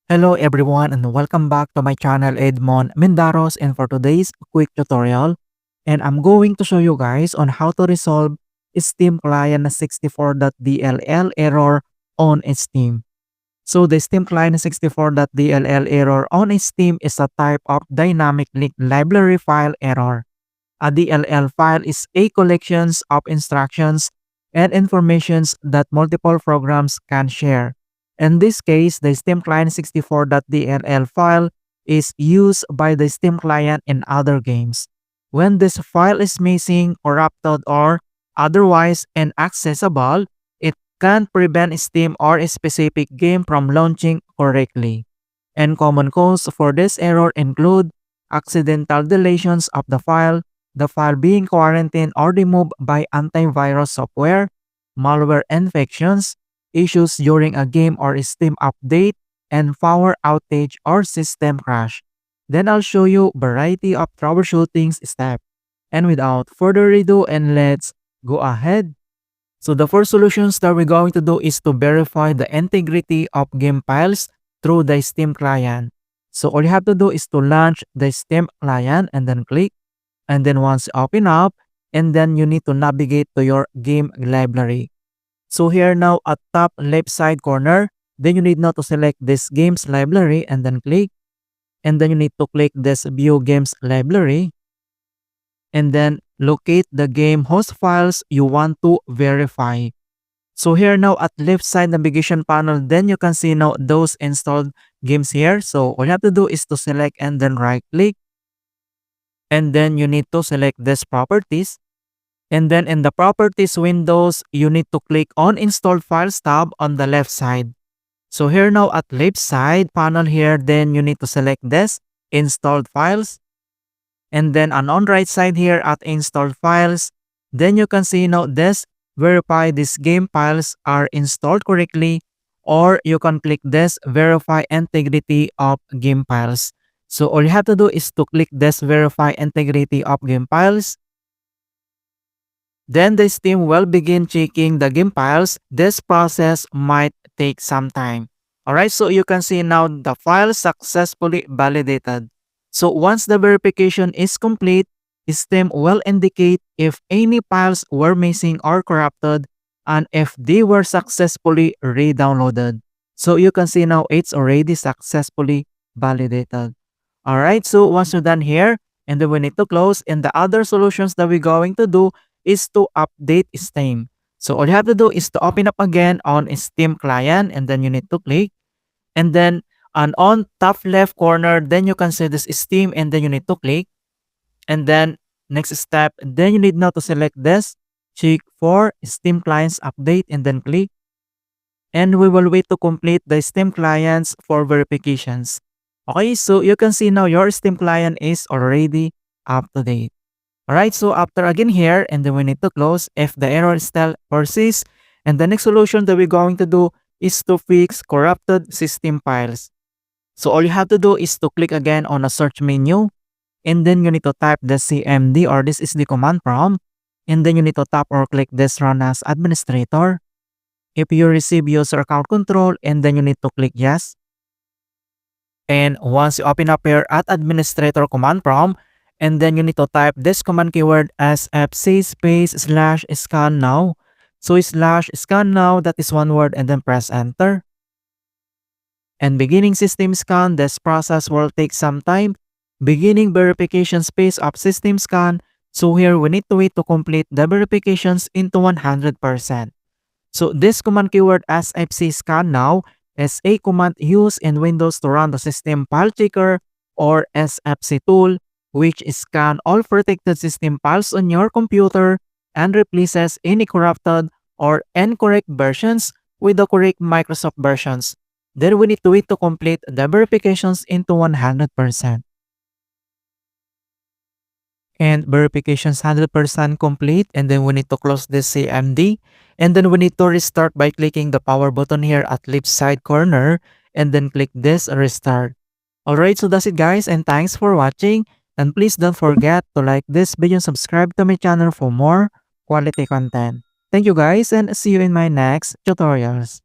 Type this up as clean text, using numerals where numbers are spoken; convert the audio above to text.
Hello everyone and welcome back to my channel Edmund Mindaros, and for today's quick tutorial, and I'm going to show you guys on how to resolve Steamclient64.dll error on Steam. So the Steamclient64.dll error on Steam is a type of dynamic link library file error. A DLL file is a collection of instructions and informations that multiple programs can share. In this case, the Steamclient64.dll file is used by the Steam client in other games. When this file is missing, corrupted, or otherwise inaccessible, it can prevent Steam or a specific game from launching correctly. And common cause for this error include accidental deletions of the file being quarantined or removed by antivirus software, malware infections, issues during a game or a Steam update, and power outage or system crash. Then I'll show you variety of troubleshooting steps. And without further ado, and let's go ahead. So the first solutions that we're going to do is to verify the integrity of game files through the Steam client. So all you have to do is to launch the Steam client and then click. And then once you open up, and then you need to navigate to your game library. So here now at top left side corner, then you need now to select this games library and then click. And then you need to click this view games library. And then locate the game host files you want to verify. So here now at left side navigation panel, then you can see now those installed games here. So all you have to do is to select and then right click. And then you need to select this properties. And then in the properties windows, you need to click on installed files tab on the left side. So here now at left side panel here, then you need to select this installed files. And then on right side here at installed files, then you can see now this verify these game files are installed correctly, or you can click this verify integrity of game files. So all you have to do is to click this verify integrity of game files. Then the Steam will begin checking the game files. This process might take some time. Alright, so you can see now the file successfully validated. So once the verification is complete, Steam will indicate if any files were missing or corrupted and if they were successfully re-downloaded. So you can see now it's already successfully validated. Alright, so once you're done here, and then we need to close, and the other solutions that we're going to do is to update Steam. So all you have to do is to open up again on Steam client, and then you need to click. And then on top left corner, then you can see this Steam, and then you need to click. And then next step, then you need now to select this, check for Steam clients update, and then click. And we will wait to complete the Steam clients for verifications. Okay, so you can see now your Steam client is already up to date. Alright, so after again here, and then we need to close if the error still persists. And the next solution that we're going to do is to fix corrupted system files. So all you have to do is to click again on a search menu. And then you need to type the CMD, or this is the command prompt. And then you need to tap or click this run as administrator. If you receive user account control, and then you need to click yes. And once you open up here at administrator command prompt, and then you need to type this command keyword as fc /scan now. So /scan now, that is one word, and then press enter. And beginning system scan, this process will take some time. Beginning verification space of system scan. So here we need to wait to complete the verifications into 100%. So this command keyword as fc scan now is a command used in Windows to run the system file checker or SFC tool, which scan all protected system files on your computer and replaces any corrupted or incorrect versions with the correct Microsoft versions. Then we need to wait to complete the verifications into 100%. And verifications 100% complete, and then we need to close this CMD, and then we need to restart by clicking the power button here at left side corner, and then click this restart. Alright, so that's it guys, and thanks for watching, and please don't forget to like this video and subscribe to my channel for more quality content. Thank you guys, and see you in my next tutorials.